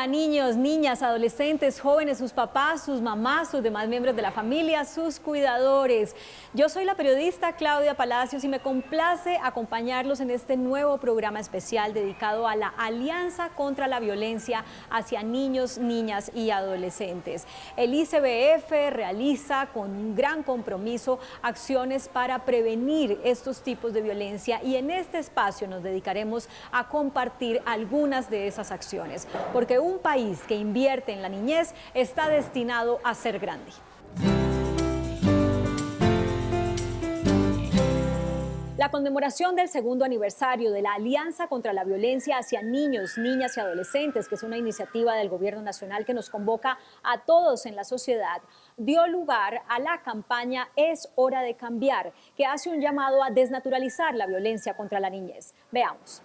Hola niños, niñas, adolescentes, jóvenes, sus papás, sus mamás, sus demás miembros de la familia, sus cuidadores. Yo soy la periodista Claudia Palacios y me complace acompañarlos en este nuevo programa especial dedicado a la Alianza contra la Violencia hacia Niños, Niñas y Adolescentes. El ICBF realiza con un gran compromiso acciones para prevenir estos tipos de violencia y en este espacio nos dedicaremos a compartir algunas de esas acciones, porque un país que invierte en la niñez está destinado a ser grande. La conmemoración del segundo aniversario de la Alianza contra la Violencia hacia Niños, Niñas y Adolescentes, que es una iniciativa del Gobierno Nacional que nos convoca a todos en la sociedad, dio lugar a la campaña Es Hora de Cambiar, que hace un llamado a desnaturalizar la violencia contra la niñez. Veamos.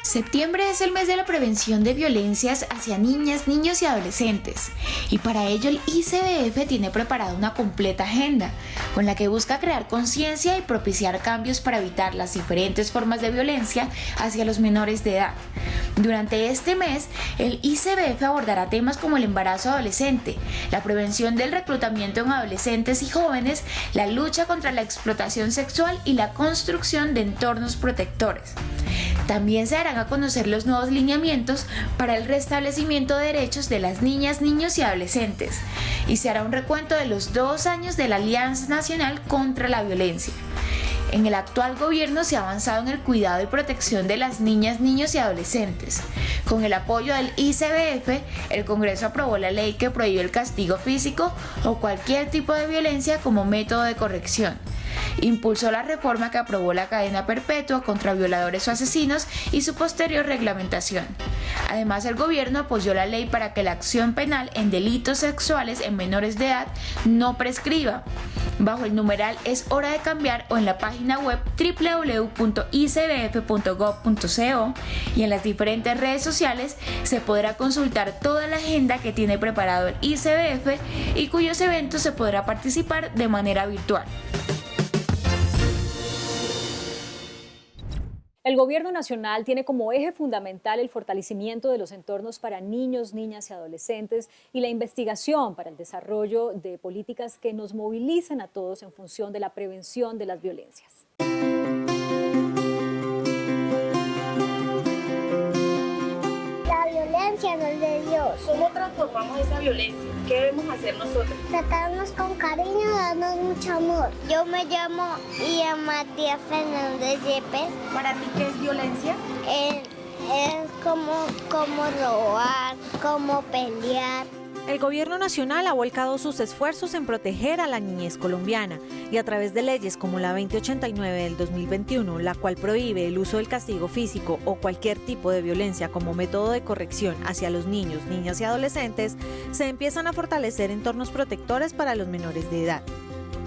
Septiembre es el mes de la prevención de violencias hacia niñas, niños y adolescentes. Y para ello el ICBF tiene preparada una completa agenda, con la que busca crear conciencia y propiciar cambios para evitar las diferentes formas de violencia hacia los menores de edad. Durante este mes, el ICBF abordará temas como el embarazo adolescente, la prevención del reclutamiento en adolescentes y jóvenes, la lucha contra la explotación sexual y la construcción de entornos protectores. También se darán a conocer los nuevos lineamientos para el restablecimiento de derechos de las niñas, niños y adolescentes, y se hará un recuento de los 2 años de la Alianza Nacional contra la Violencia. En el actual gobierno se ha avanzado en el cuidado y protección de las niñas, niños y adolescentes. Con el apoyo del ICBF, el Congreso aprobó la ley que prohíbe el castigo físico o cualquier tipo de violencia como método de corrección. Impulsó la reforma que aprobó la cadena perpetua contra violadores o asesinos y su posterior reglamentación. Además, el gobierno apoyó la ley para que la acción penal en delitos sexuales en menores de edad no prescriba. Bajo el numeral Es Hora de Cambiar o en la página web www.icbf.gov.co y en las diferentes redes sociales se podrá consultar toda la agenda que tiene preparado el ICBF y cuyos eventos se podrá participar de manera virtual. El Gobierno Nacional tiene como eje fundamental el fortalecimiento de los entornos para niños, niñas y adolescentes y la investigación para el desarrollo de políticas que nos movilicen a todos en función de la prevención de las violencias. La violencia no es de Dios. ¿Cómo transformamos esa violencia? ¿Qué debemos hacer nosotros? Tratarnos con cariño, darnos mucho amor. Yo me llamo Matías Fernández Yepes. ¿Para ti qué es violencia? Es como robar, como pelear. El Gobierno Nacional ha volcado sus esfuerzos en proteger a la niñez colombiana y a través de leyes como la 2089 del 2021, la cual prohíbe el uso del castigo físico o cualquier tipo de violencia como método de corrección hacia los niños, niñas y adolescentes, se empiezan a fortalecer entornos protectores para los menores de edad.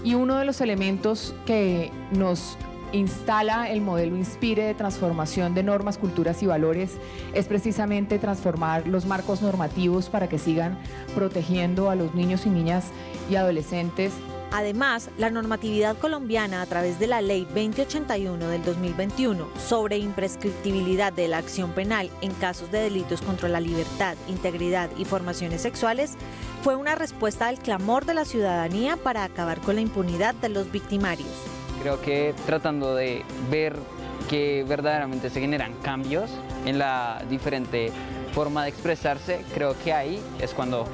Y uno de los elementos que nos instala el modelo Inspire de transformación de normas, culturas y valores es precisamente transformar los marcos normativos para que sigan protegiendo a los niños y niñas y adolescentes. Además, la normatividad colombiana a través de la Ley 2081 del 2021 sobre imprescriptibilidad de la acción penal en casos de delitos contra la libertad, integridad y formaciones sexuales fue una respuesta al clamor de la ciudadanía para acabar con la impunidad de los victimarios. Creo que tratando de ver que verdaderamente se generan cambios en la diferente forma de expresarse, creo que ahí es cuando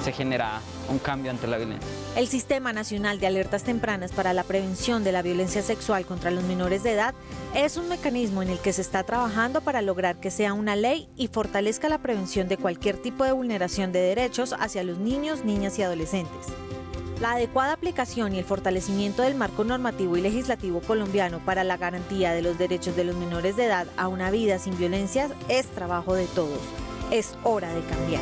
se genera un cambio ante la violencia. El Sistema Nacional de Alertas Tempranas para la Prevención de la Violencia Sexual contra los Menores de Edad es un mecanismo en el que se está trabajando para lograr que sea una ley y fortalezca la prevención de cualquier tipo de vulneración de derechos hacia los niños, niñas y adolescentes. La adecuada aplicación y el fortalecimiento del marco normativo y legislativo colombiano para la garantía de los derechos de los menores de edad a una vida sin violencia es trabajo de todos. Es hora de cambiar.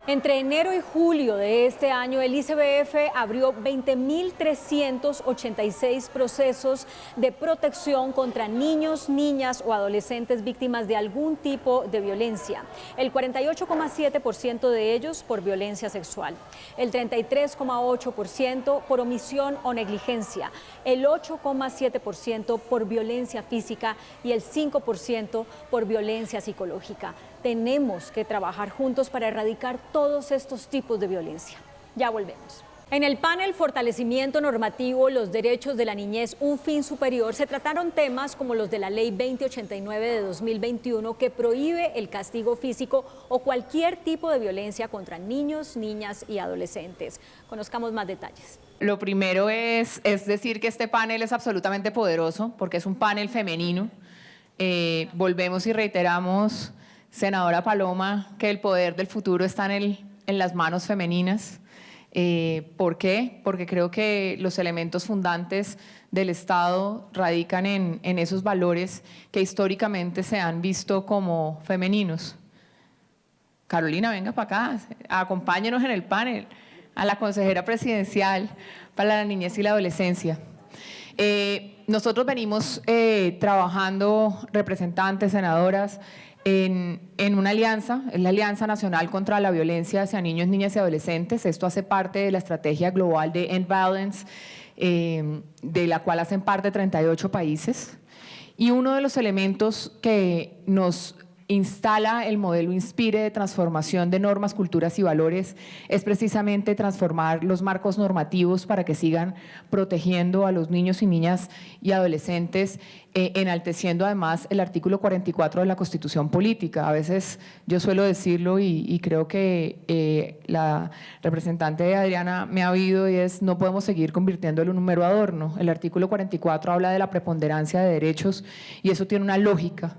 Entre enero y julio de este año, el ICBF abrió 20.386 procesos de protección contra niños, niñas o adolescentes víctimas de algún tipo de violencia. El 48,7% de ellos por violencia sexual, el 33,8% por omisión o negligencia, el 8,7% por violencia física y el 5% por violencia psicológica. Tenemos que trabajar juntos para erradicar todos estos tipos de violencia. Ya volvemos. En el panel Fortalecimiento Normativo, los derechos de la niñez, un fin superior, se trataron temas como los de la Ley 2089 de 2021 que prohíbe el castigo físico o cualquier tipo de violencia contra niños, niñas y adolescentes. Conozcamos más detalles. Lo primero es decir que este panel es absolutamente poderoso porque es un panel femenino. Volvemos y reiteramos, senadora Paloma, que el poder del futuro está en las manos femeninas. ¿Por qué? Porque creo que los elementos fundantes del Estado radican en esos valores que históricamente se han visto como femeninos. Carolina, venga para acá, acompáñenos en el panel, a la consejera presidencial para la niñez y la adolescencia. Nosotros venimos trabajando, representantes, senadoras, en una alianza, es la Alianza Nacional contra la Violencia hacia Niños, Niñas y Adolescentes. Esto hace parte de la estrategia global de End Violence, de la cual hacen parte 38 países. Y uno de los elementos que nos instala el modelo Inspire de transformación de normas, culturas y valores es precisamente transformar los marcos normativos para que sigan protegiendo a los niños y niñas y adolescentes, enalteciendo además el artículo 44 de la Constitución Política. A veces yo suelo decirlo y creo que la representante Adriana me ha oído, y es: no podemos seguir convirtiéndolo en un mero adorno. El artículo 44 habla de la preponderancia de derechos y eso tiene una lógica,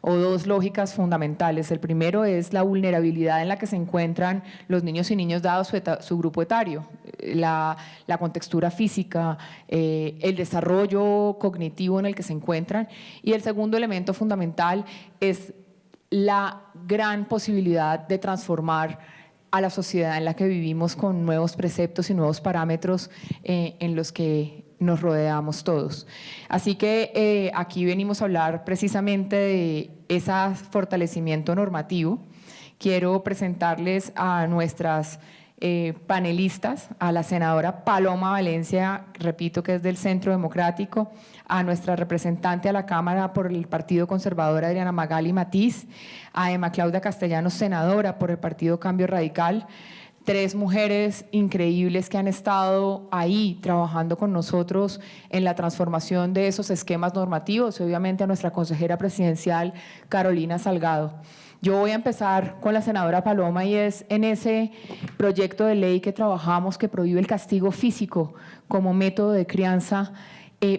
o dos lógicas fundamentales. El primero es la vulnerabilidad en la que se encuentran los niños y niñas dado su grupo etario, la contextura física, el desarrollo cognitivo en el que se encuentran. Y el segundo elemento fundamental es la gran posibilidad de transformar a la sociedad en la que vivimos con nuevos preceptos y nuevos parámetros en los que nos rodeamos todos. Así que aquí venimos a hablar precisamente de ese fortalecimiento normativo. Quiero presentarles a nuestras panelistas, a la senadora Paloma Valencia, repito que es del Centro Democrático, a nuestra representante a la Cámara por el Partido Conservador, Adriana Magali Matiz, a Emma Claudia Castellanos, senadora por el Partido Cambio Radical. Tres mujeres increíbles que han estado ahí trabajando con nosotros en la transformación de esos esquemas normativos, y obviamente a nuestra consejera presidencial, Carolina Salgado. Yo voy a empezar con la senadora Paloma, y es en ese proyecto de ley que trabajamos que prohíbe el castigo físico como método de crianza.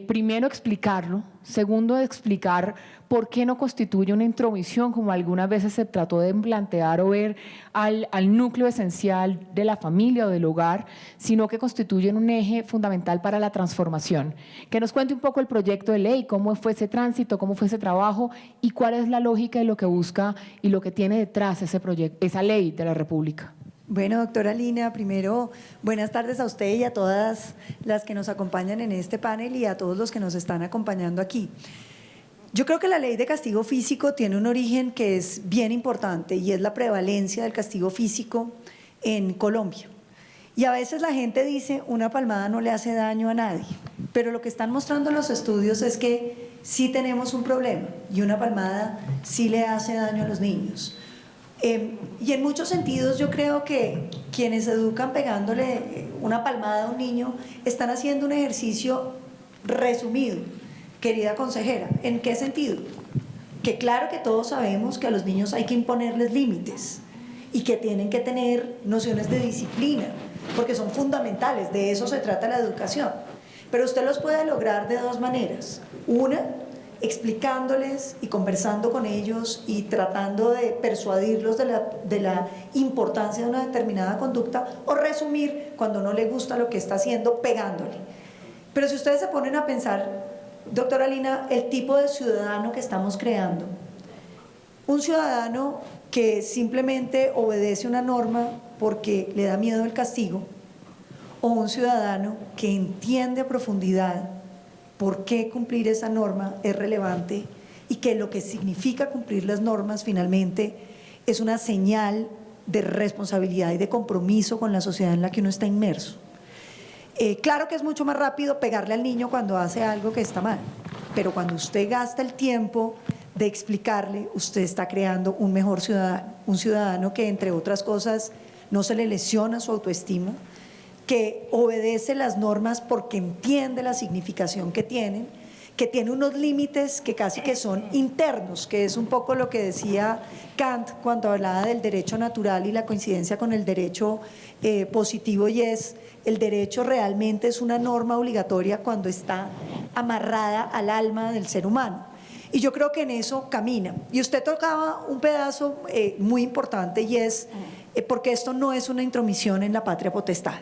Primero explicarlo, segundo explicar por qué no constituye una intromisión como algunas veces se trató de plantear o ver al núcleo esencial de la familia o del hogar, sino que constituyen un eje fundamental para la transformación. Que nos cuente un poco el proyecto de ley, cómo fue ese tránsito, cómo fue ese trabajo y cuál es la lógica de lo que busca y lo que tiene detrás ese proyecto, esa ley de la República. Bueno, doctora Lina, primero, buenas tardes a usted y a todas las que nos acompañan en este panel y a todos los que nos están acompañando aquí. Yo creo que la ley de castigo físico tiene un origen que es bien importante y es la prevalencia del castigo físico en Colombia. Y a veces la gente dice, una palmada no le hace daño a nadie, pero lo que están mostrando los estudios es que sí tenemos un problema y una palmada sí le hace daño a los niños. Y en muchos sentidos yo creo que quienes educan pegándole una palmada a un niño están haciendo un ejercicio resumido, querida consejera. ¿En qué sentido? Que claro que todos sabemos que a los niños hay que imponerles límites y que tienen que tener nociones de disciplina, porque son fundamentales, de eso se trata la educación. Pero usted los puede lograr de dos maneras. Una, explicándoles y conversando con ellos y tratando de persuadirlos de la importancia de una determinada conducta, o resumir cuando no le gusta lo que está haciendo pegándole. Pero si ustedes se ponen a pensar, doctora Lina, el tipo de ciudadano que estamos creando, un ciudadano que simplemente obedece una norma porque le da miedo el castigo, o un ciudadano que entiende a profundidad por qué cumplir esa norma es relevante y que lo que significa cumplir las normas finalmente es una señal de responsabilidad y de compromiso con la sociedad en la que uno está inmerso. Claro que es mucho más rápido pegarle al niño cuando hace algo que está mal, pero cuando usted gasta el tiempo de explicarle, usted está creando un mejor ciudadano, un ciudadano que, entre otras cosas, no se le lesiona su autoestima, que obedece las normas porque entiende la significación que tienen, que tiene unos límites que casi que son internos, que es un poco lo que decía Kant cuando hablaba del derecho natural y la coincidencia con el derecho positivo, y es el derecho realmente es una norma obligatoria cuando está amarrada al alma del ser humano. Y yo creo que en eso camina. Y usted tocaba un pedazo muy importante, y es porque esto no es una intromisión en la patria potestad.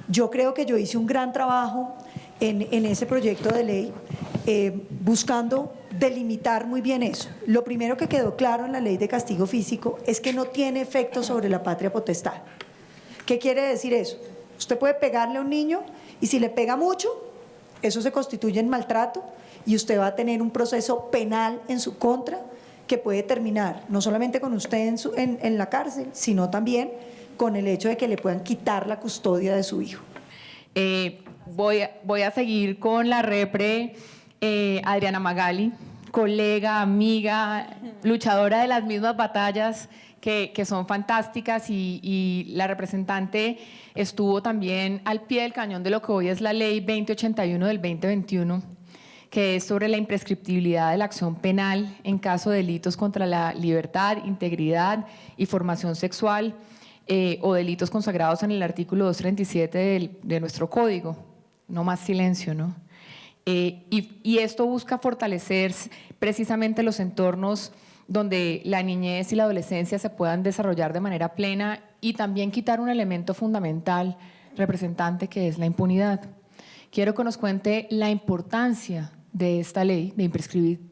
Yo creo que yo hice un gran trabajo en ese proyecto de ley, buscando delimitar muy bien eso. Lo primero que quedó claro en la ley de castigo físico es que no tiene efecto sobre la patria potestad. ¿Qué quiere decir eso? Usted puede pegarle a un niño y si le pega mucho, eso se constituye en maltrato y usted va a tener un proceso penal en su contra que puede terminar no solamente con usted en la cárcel, sino también con el hecho de que le puedan quitar la custodia de su hijo. Voy a seguir con la repre Adriana Magali, colega, amiga, luchadora de las mismas batallas que son fantásticas, y la representante estuvo también al pie del cañón de lo que hoy es la ley 2081 del 2021, que es sobre la imprescriptibilidad de la acción penal en caso de delitos contra la libertad, integridad y formación sexual, o delitos consagrados en el artículo 237 de nuestro código. No más silencio, ¿no? Y esto busca fortalecer precisamente los entornos donde la niñez y la adolescencia se puedan desarrollar de manera plena, y también quitar un elemento fundamental, representante, que es la impunidad. Quiero que nos cuente la importancia de esta ley de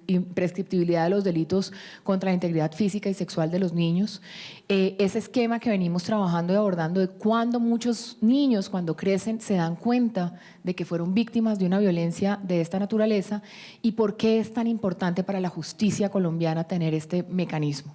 imprescriptibilidad de los delitos contra la integridad física y sexual de los niños, ese esquema que venimos trabajando y abordando de cuando muchos niños cuando crecen se dan cuenta de que fueron víctimas de una violencia de esta naturaleza, y por qué es tan importante para la justicia colombiana tener este mecanismo.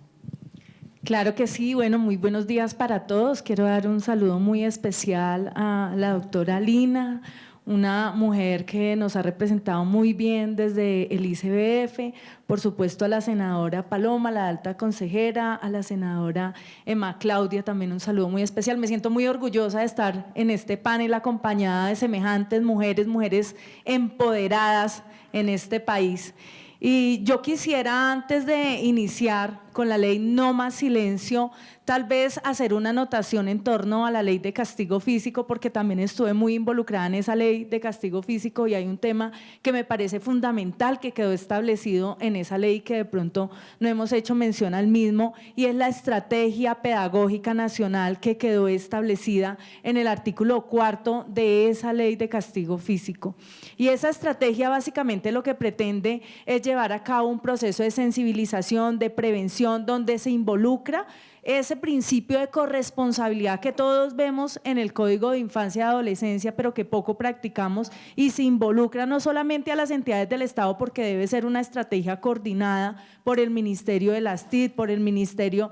Claro que sí. Bueno, muy buenos días para todos. Quiero dar un saludo muy especial a la doctora Lina, una mujer que nos ha representado muy bien desde el ICBF, por supuesto a la senadora Paloma, la alta consejera, a la senadora Emma Claudia, también un saludo muy especial. Me siento muy orgullosa de estar en este panel acompañada de semejantes mujeres empoderadas en este país. Y yo quisiera, antes de iniciar con la ley No Más Silencio, tal vez hacer una anotación en torno a la ley de castigo físico, porque también estuve muy involucrada en esa ley de castigo físico, y hay un tema que me parece fundamental que quedó establecido en esa ley que de pronto no hemos hecho mención al mismo, y es la estrategia pedagógica nacional que quedó establecida en el artículo 4 de esa ley de castigo físico. Y esa estrategia básicamente lo que pretende es llevar a cabo un proceso de sensibilización, de prevención, donde se involucra ese principio de corresponsabilidad que todos vemos en el Código de Infancia y Adolescencia, pero que poco practicamos, y se involucra no solamente a las entidades del Estado, porque debe ser una estrategia coordinada por el Ministerio de las TIC, por el Ministerio,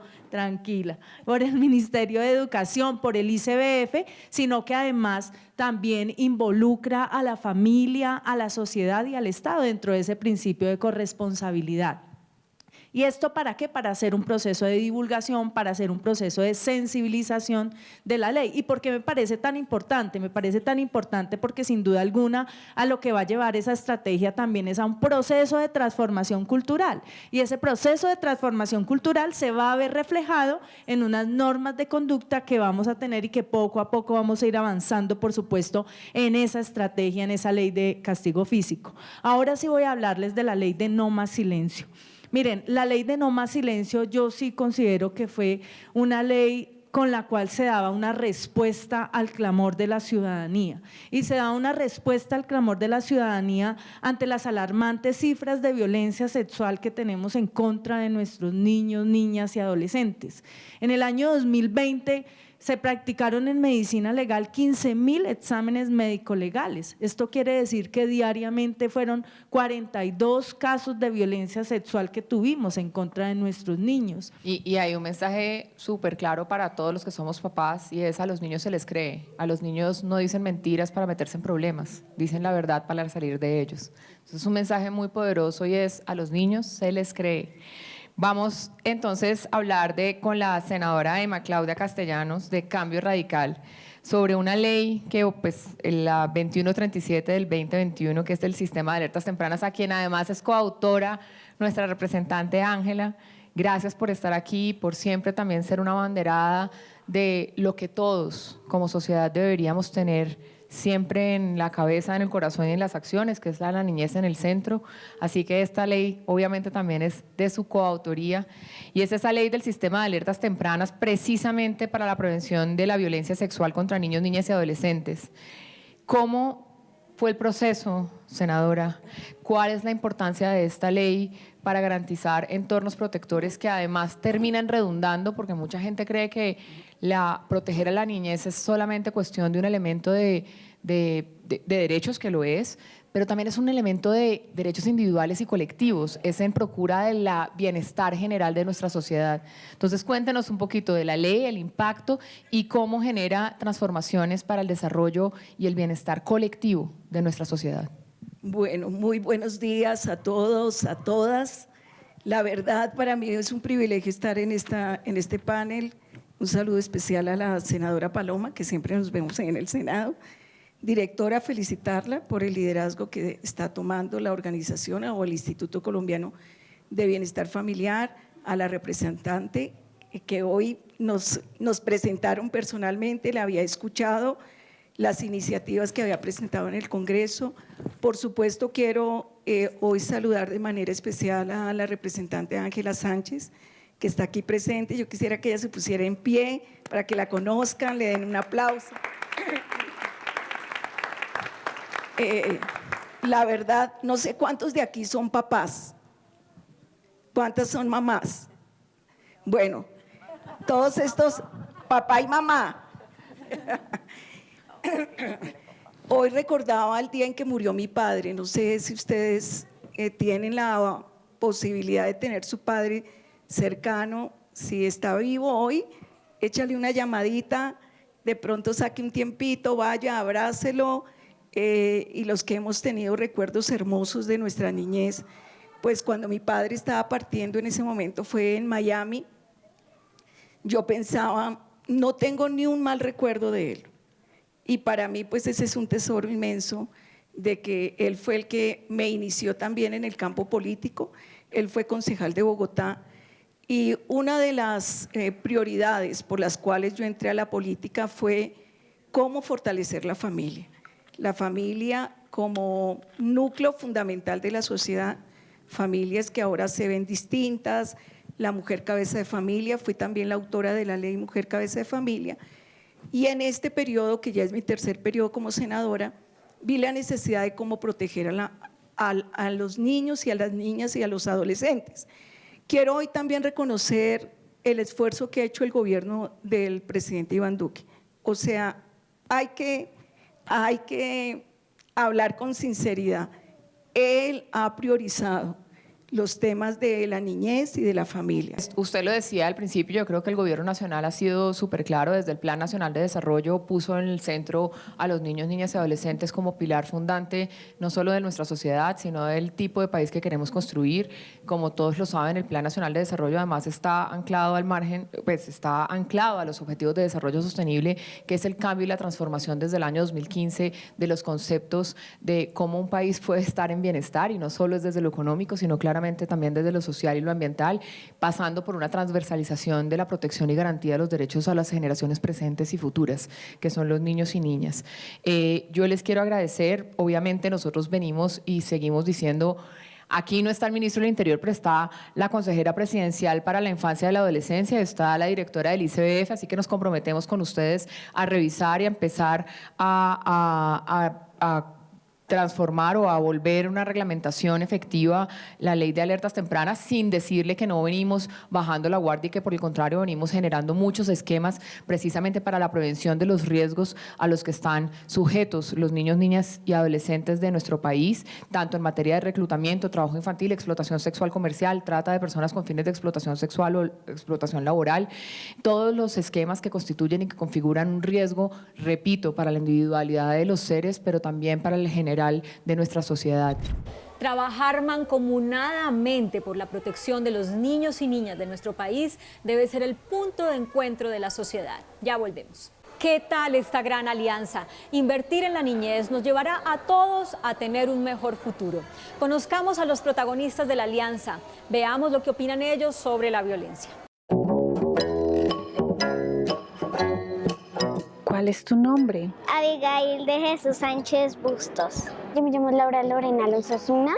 por el Ministerio de Educación, por el ICBF, sino que además también involucra a la familia, a la sociedad y al Estado dentro de ese principio de corresponsabilidad. ¿Y esto para qué? Para hacer un proceso de divulgación, para hacer un proceso de sensibilización de la ley. ¿Y por qué me parece tan importante? Me parece tan importante porque sin duda alguna a lo que va a llevar esa estrategia también es a un proceso de transformación cultural. Y ese proceso de transformación cultural se va a ver reflejado en unas normas de conducta que vamos a tener y que poco a poco vamos a ir avanzando, por supuesto, en esa estrategia, en esa ley de castigo físico. Ahora sí voy a hablarles de la ley de No Más Silencio. Miren, la ley de No Más Silencio yo sí considero que fue una ley con la cual se daba una respuesta al clamor de la ciudadanía. Y se daba una respuesta al clamor de la ciudadanía ante las alarmantes cifras de violencia sexual que tenemos en contra de nuestros niños, niñas y adolescentes. En el año 2020 se practicaron en medicina legal 15.000 exámenes médico-legales. Esto quiere decir que diariamente fueron 42 casos de violencia sexual que tuvimos en contra de nuestros niños. Y hay un mensaje súper claro para todos los que somos papás, y es: a los niños se les cree. A los niños no dicen mentiras para meterse en problemas, dicen la verdad para salir de ellos. Entonces, es un mensaje muy poderoso, y es: a los niños se les cree. Vamos entonces a hablar con la senadora Emma Claudia Castellanos de Cambio Radical sobre una ley que, pues, la 2137 del 2021, que es del Sistema de Alertas Tempranas, a quien además es coautora nuestra representante Ángela. Gracias por estar aquí, por siempre también ser una abanderada de lo que todos como sociedad deberíamos tener siempre en la cabeza, en el corazón y en las acciones, que es la niñez en el centro. Así que esta ley obviamente también es de su coautoría, y es esa ley del Sistema de Alertas Tempranas precisamente para la prevención de la violencia sexual contra niños, niñas y adolescentes. ¿Cómo fue el proceso, senadora? ¿Cuál es la importancia de esta ley para garantizar entornos protectores que además terminan redundando? Porque mucha gente cree que proteger a la niñez es solamente cuestión de un elemento de derechos, que lo es, pero también es un elemento de derechos individuales y colectivos, es en procura del bienestar general de nuestra sociedad. Entonces, cuéntenos un poquito de la ley, el impacto y cómo genera transformaciones para el desarrollo y el bienestar colectivo de nuestra sociedad. Bueno, muy buenos días a todos, a todas. La verdad, para mí es un privilegio estar en este panel. Un saludo especial a la senadora Paloma, que siempre nos vemos en el Senado. Directora, felicitarla por el liderazgo que está tomando la organización o el Instituto Colombiano de Bienestar Familiar, a la representante que hoy nos presentaron personalmente, la había escuchado, las iniciativas que había presentado en el Congreso. Por supuesto, quiero hoy saludar de manera especial a la representante Ángela Sánchez, que está aquí presente. Yo quisiera que ella se pusiera en pie para que la conozcan, le den un aplauso. La verdad, no sé cuántos de aquí son papás, cuántas son mamás. Bueno, todos estos, papá y mamá. Hoy recordaba el día en que murió mi padre. No sé si ustedes tienen la posibilidad de tener su padre cercano. Si está vivo hoy, échale una llamadita, de pronto saque un tiempito, vaya, abrácelo. Y los que hemos tenido recuerdos hermosos de nuestra niñez, pues cuando mi padre estaba partiendo en ese momento fue en Miami. Yo pensaba, no tengo ni un mal recuerdo de él, y para mí pues ese es un tesoro inmenso, de que él fue el que me inició también en el campo político. Él fue concejal de Bogotá, y una de las prioridades por las cuales yo entré a la política fue cómo fortalecer la familia como núcleo fundamental de la sociedad. Familias que ahora se ven distintas, la mujer cabeza de familia. Fui también la autora de la ley Mujer Cabeza de Familia, y en este periodo, que ya es mi tercer periodo como senadora, vi la necesidad de cómo proteger a los niños y a las niñas y a los adolescentes. Quiero hoy también reconocer el esfuerzo que ha hecho el gobierno del presidente Iván Duque. O sea, hay que hablar con sinceridad. Él ha priorizado los temas de la niñez y de la familia. Usted lo decía al principio, yo creo que el gobierno nacional ha sido súper claro. Desde el Plan Nacional de Desarrollo puso en el centro a los niños, niñas y adolescentes como pilar fundante, no solo de nuestra sociedad, sino del tipo de país que queremos construir. Como todos lo saben, el Plan Nacional de Desarrollo además está anclado al margen, pues está anclado a los Objetivos de Desarrollo Sostenible, que es el cambio y la transformación desde el año 2015 de los conceptos de cómo un país puede estar en bienestar, y no solo es desde lo económico, sino claramente también desde lo social y lo ambiental, pasando por una transversalización de la protección y garantía de los derechos a las generaciones presentes y futuras, que son los niños y niñas. Yo les quiero agradecer. Obviamente nosotros venimos y seguimos diciendo: Aquí no está el ministro del Interior, pero está la consejera presidencial para la infancia y la adolescencia, está la directora del ICBF, así que nos comprometemos con ustedes a revisar y a empezar a transformar o a volver una reglamentación efectiva la ley de alertas tempranas, sin decirle que no venimos bajando la guardia y que por el contrario venimos generando muchos esquemas precisamente para la prevención de los riesgos a los que están sujetos los niños, niñas y adolescentes de nuestro país, tanto en materia de reclutamiento, trabajo infantil, explotación sexual comercial, trata de personas con fines de explotación sexual o explotación laboral, todos los esquemas que constituyen y que configuran un riesgo, repito, para la individualidad de los seres, pero también para el general de nuestra sociedad. Trabajar mancomunadamente por la protección de los niños y niñas de nuestro país debe ser el punto de encuentro de la sociedad. Ya volvemos. ¿Qué tal esta gran alianza? Invertir en la niñez nos llevará a todos a tener un mejor futuro. Conozcamos a los protagonistas de la alianza. Veamos lo que opinan ellos sobre la violencia. ¿Cuál es tu nombre? Abigail de Jesús Sánchez Bustos. Yo me llamo Laura Lorena Alonso Osuna.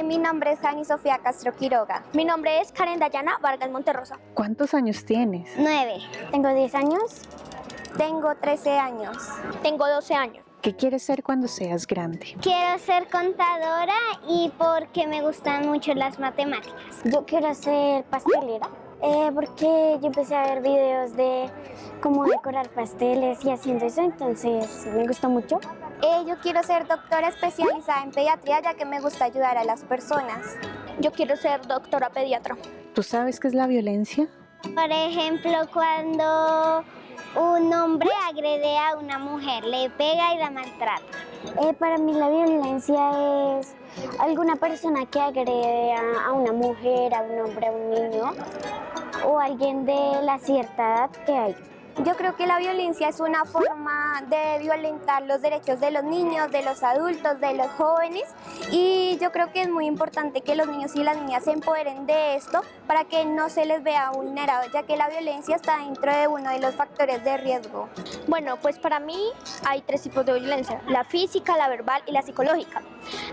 Mi nombre es Dani Sofía Castro Quiroga. Mi nombre es Karen Dayana Vargas Monterrosa. ¿Cuántos años tienes? 9. Tengo 10 años. Tengo 13 años. Tengo 12 años. ¿Qué quieres ser cuando seas grande? Quiero ser contadora y porque me gustan mucho las matemáticas. Yo quiero ser pastelera. Porque yo empecé a ver videos de cómo decorar pasteles y haciendo eso, entonces me gustó mucho. Yo quiero ser doctora especializada en pediatría, ya que me gusta ayudar a las personas. Yo quiero ser doctora pediatra. ¿Tú sabes qué es la violencia? Por ejemplo, cuando un hombre agrede a una mujer, le pega y la maltrata. Para mí la violencia es alguna persona que agrede a una mujer, a un hombre, a un niño o alguien de la cierta edad que hay. Yo creo que la violencia es una forma de violentar los derechos de los niños, de los adultos, de los jóvenes, y yo creo que es muy importante que los niños y las niñas se empoderen de esto para que no se les vea vulnerados, ya que la violencia está dentro de uno de los factores de riesgo. Bueno, pues para mí hay 3 tipos de violencia: la física, la verbal y la psicológica.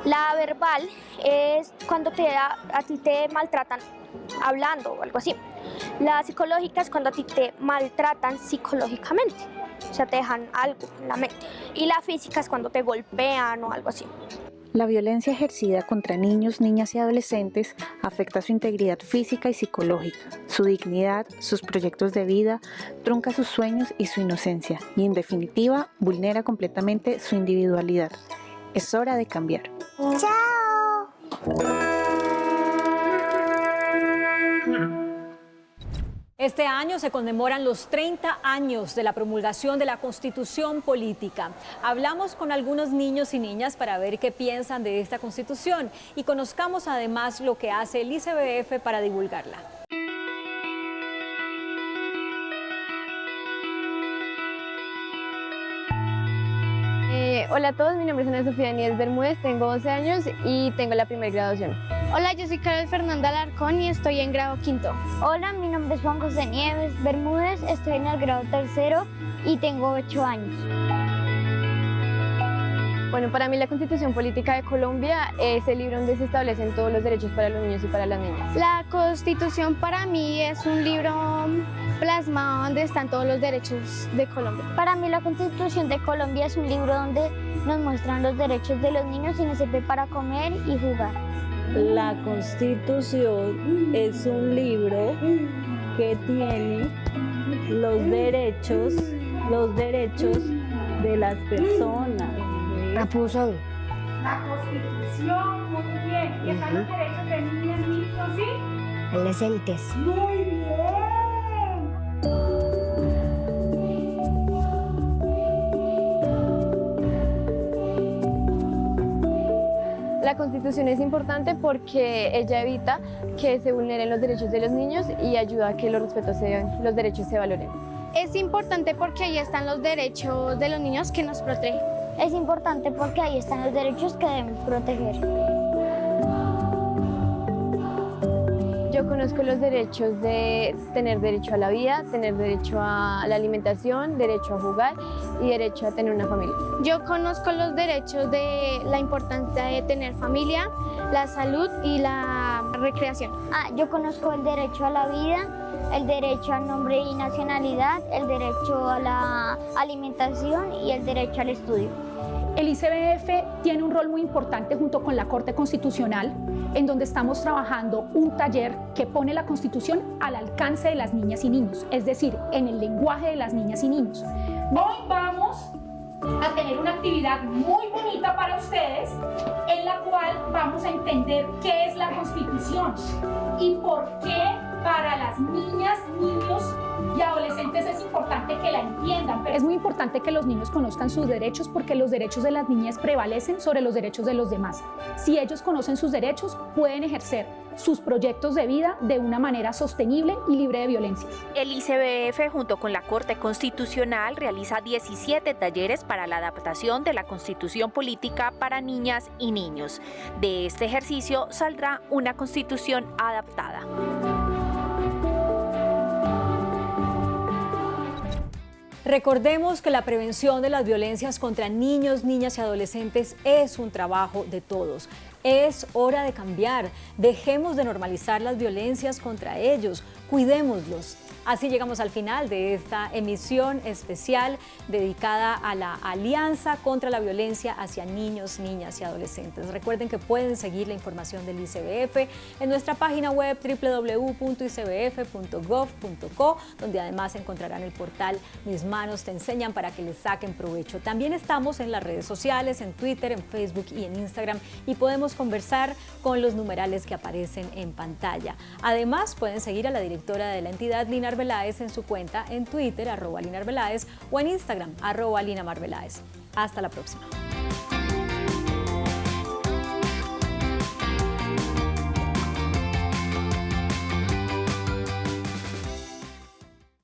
La verbal es cuando a ti te maltratan hablando o algo así. La psicológica es cuando a ti te maltratan psicológicamente, o sea, te dejan algo en la mente. Y la física es cuando te golpean o algo así. La violencia ejercida contra niños, niñas y adolescentes afecta su integridad física y psicológica, su dignidad, sus proyectos de vida, trunca sus sueños y su inocencia, y en definitiva, vulnera completamente su individualidad. Es hora de cambiar. ¡Chao! Este año se conmemoran los 30 años de la promulgación de la Constitución Política. Hablamos con algunos niños y niñas para ver qué piensan de esta Constitución y conozcamos además lo que hace el ICBF para divulgarla. Hola a todos, mi nombre es Ana Sofía Nieves Bermúdez, tengo 12 años y tengo la primera graduación. Hola, yo soy Carol Fernanda Alarcón y estoy en grado 5. Hola, mi nombre es Juan José Nieves Bermúdez, estoy en el grado 3 y tengo 8 años. Bueno, para mí la Constitución Política de Colombia es el libro donde se establecen todos los derechos para los niños y para las niñas. La Constitución para mí es un libro plasmado donde están todos los derechos de Colombia. Para mí la Constitución de Colombia es un libro donde nos muestran los derechos de los niños y nos sirve para comer y jugar. La Constitución es un libro que tiene los derechos de las personas. La puso. La Constitución, muy bien. ¿Y están los derechos de niñas, niños, sí? Adolescentes. Muy bien. La Constitución es importante porque ella evita que se vulneren los derechos de los niños y ayuda a que los derechos se valoren. Es importante porque ahí están los derechos de los niños que nos protegen. Es importante porque ahí están los derechos que debemos proteger. Yo conozco los derechos de tener derecho a la vida, tener derecho a la alimentación, derecho a jugar y derecho a tener una familia. Yo conozco los derechos de la importancia de tener familia, la salud y la recreación. Yo conozco el derecho a la vida, el derecho al nombre y nacionalidad, el derecho a la alimentación y el derecho al estudio. El ICBF tiene un rol muy importante junto con la Corte Constitucional, en donde estamos trabajando un taller que pone la Constitución al alcance de las niñas y niños, es decir, en el lenguaje de las niñas y niños. Hoy vamos a tener una actividad muy bonita para ustedes, en la cual vamos a entender qué es la Constitución y por qué para las niñas, niños y adolescentes es importante que la entiendan. Pero es muy importante que los niños conozcan sus derechos, porque los derechos de las niñas prevalecen sobre los derechos de los demás. Si ellos conocen sus derechos, pueden ejercer sus proyectos de vida de una manera sostenible y libre de violencias. El ICBF junto con la Corte Constitucional realiza 17 talleres para la adaptación de la Constitución Política para niñas y niños. De este ejercicio saldrá una Constitución adaptada. Recordemos que la prevención de las violencias contra niños, niñas y adolescentes es un trabajo de todos. Es hora de cambiar. Dejemos de normalizar las violencias contra ellos. Cuidémoslos. Así llegamos al final de esta emisión especial dedicada a la Alianza contra la Violencia hacia Niños, Niñas y Adolescentes. Recuerden que pueden seguir la información del ICBF en nuestra página web www.icbf.gov.co, donde además encontrarán el portal Mis Manos Te Enseñan para que les saquen provecho. También estamos en las redes sociales, en Twitter, en Facebook y en Instagram, y podemos conversar con los numerales que aparecen en pantalla. Además, pueden seguir a la directora de la entidad, Lina Arbeláez, en su cuenta en Twitter, @Lina Arbeláez, o en Instagram, @Lina Mar Beláez. Hasta la próxima.